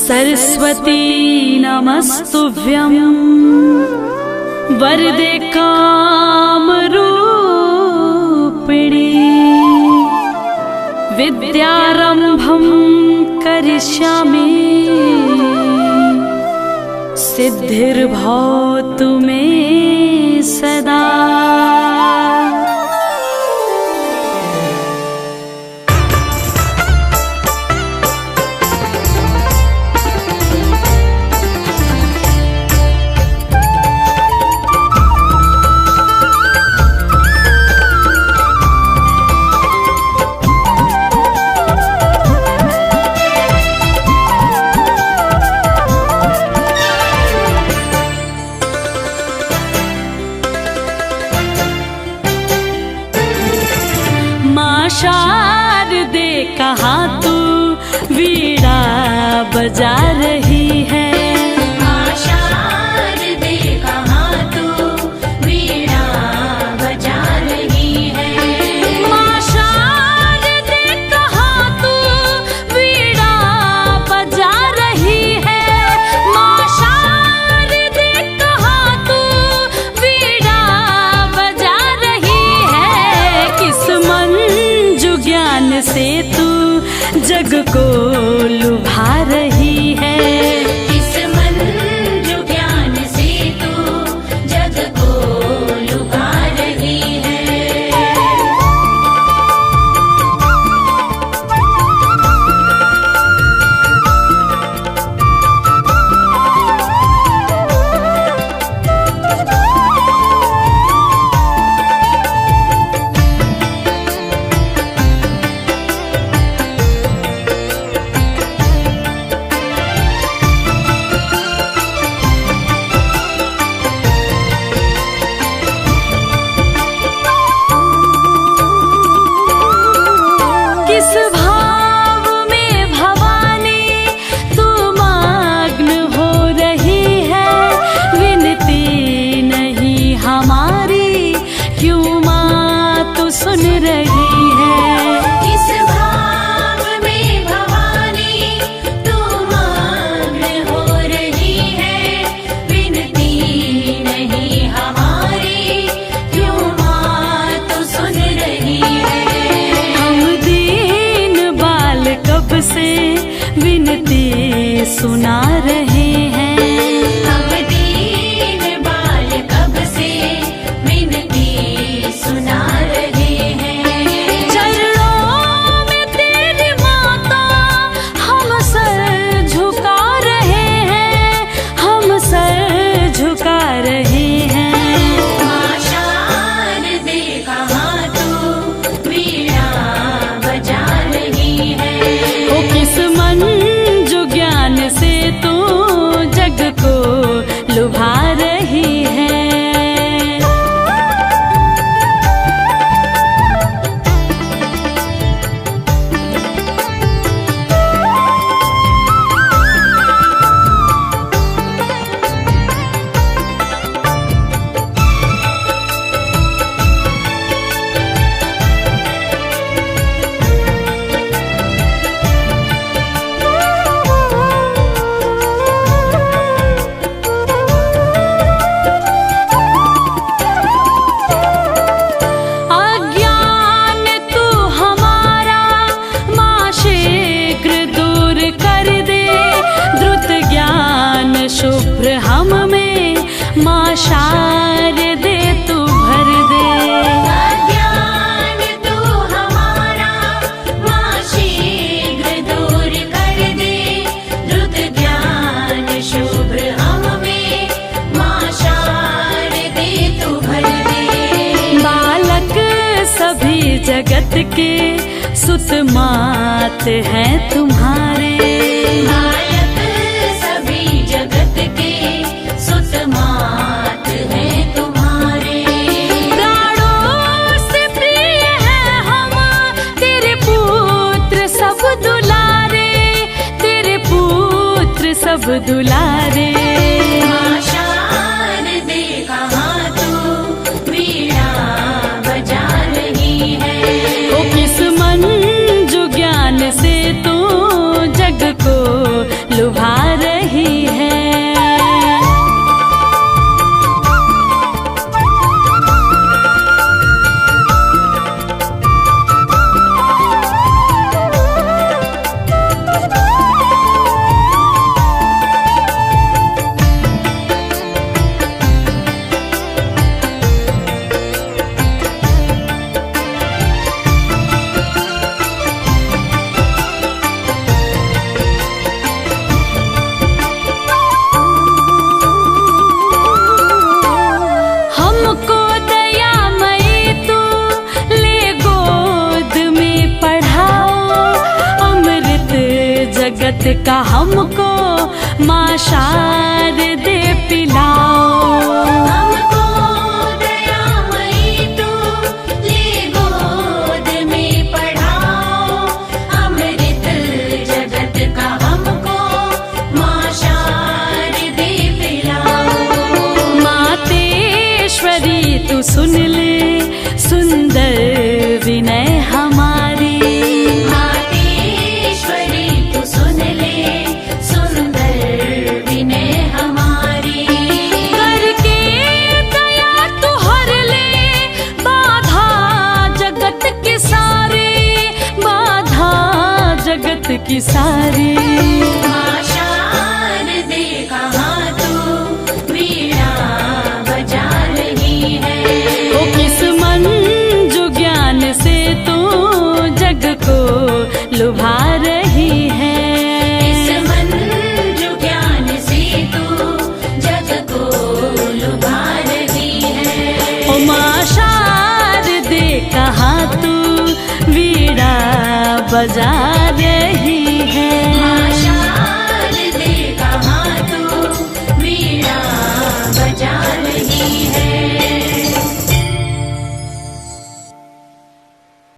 सरस्वती नमस्तुभ्यं वरदे कामरूपिणी विद्यारंभं करिष्यामि सिद्धिर्भवतु मे सदा। शारदे कहाँ तू वीणा बजा रही है। शारदे कहाँ तू वीणा बजा रही है। शारदे कहाँ तू वीणा बजा रही है। शारदे कहाँ तू वीणा बजा रही है। किस मन ज्ञान से तू जग को लुभा रही है। इस मंजू ज्ञान से तू जग को लुभा रही है। किस भाव में भवानी तू मग्न हो रही है। विनती नहीं हमारी क्यों माँ तू सुन रही है। किस भाव में भवानी तू मग्न हो रही है। विनती नहीं हमारी क्यों माँ तू सुन रही है। कब से विनती सुना रहे हैं। हम दीन बाल कब से विनती सुना रहे हैं। चरणों में तेरी माता हम सर झुका रहे हैं। हम सर झुका रहे हैं। शारदे कहाँ तू वीणा बजा रही है। किस मन जो ज्ञान से तू जग को लुभा रही है। शुभ्र हम में माँ शारदे तू भर दे। अज्ञान तू हमारा माँ शीघ्र दूर कर दे। द्रुत ज्ञान शुभ्र हम में माँ शारदे तू भर दे। बालक सभी जगत के सुत मात हैं तुम्हारे। जगत के सुत मात हैं तुम्हारे। प्राणों से प्रिय है हम तेरे पुत्र सब दुलारे। तेरे पुत्र सब दुलारे। शारदे कहाँ तू वीणा बजा रही है। किस मन जो ज्ञान से तू जग को लुभा जगत का हमको माँ शारदे पिलाओ। हमको दयामयी तू ले गोद में पढ़ाओ। अमृत जगत का हमको माँ शारदे पिलाओ। मातेश्वरी तू सुन ले सुंदर विनय हमारी। मातेश्वरी तू सुन ले सुंदर विनय हमारी। करके दया तू हर ले बाधा जगत की सारी, बाधा जगत की सारी। माँ शारदे कहाँ तू वीणा बजा रही है। ओ किस मंजू ज्ञान से तू जग को लुभा रही है। इस मंजू ज्ञान से तू जग को लुभा रही है। ओ माँ शारदे कहाँ तू वीणा बजा रही है। माँ शारदे कहाँ तू वीणा बजा रही है।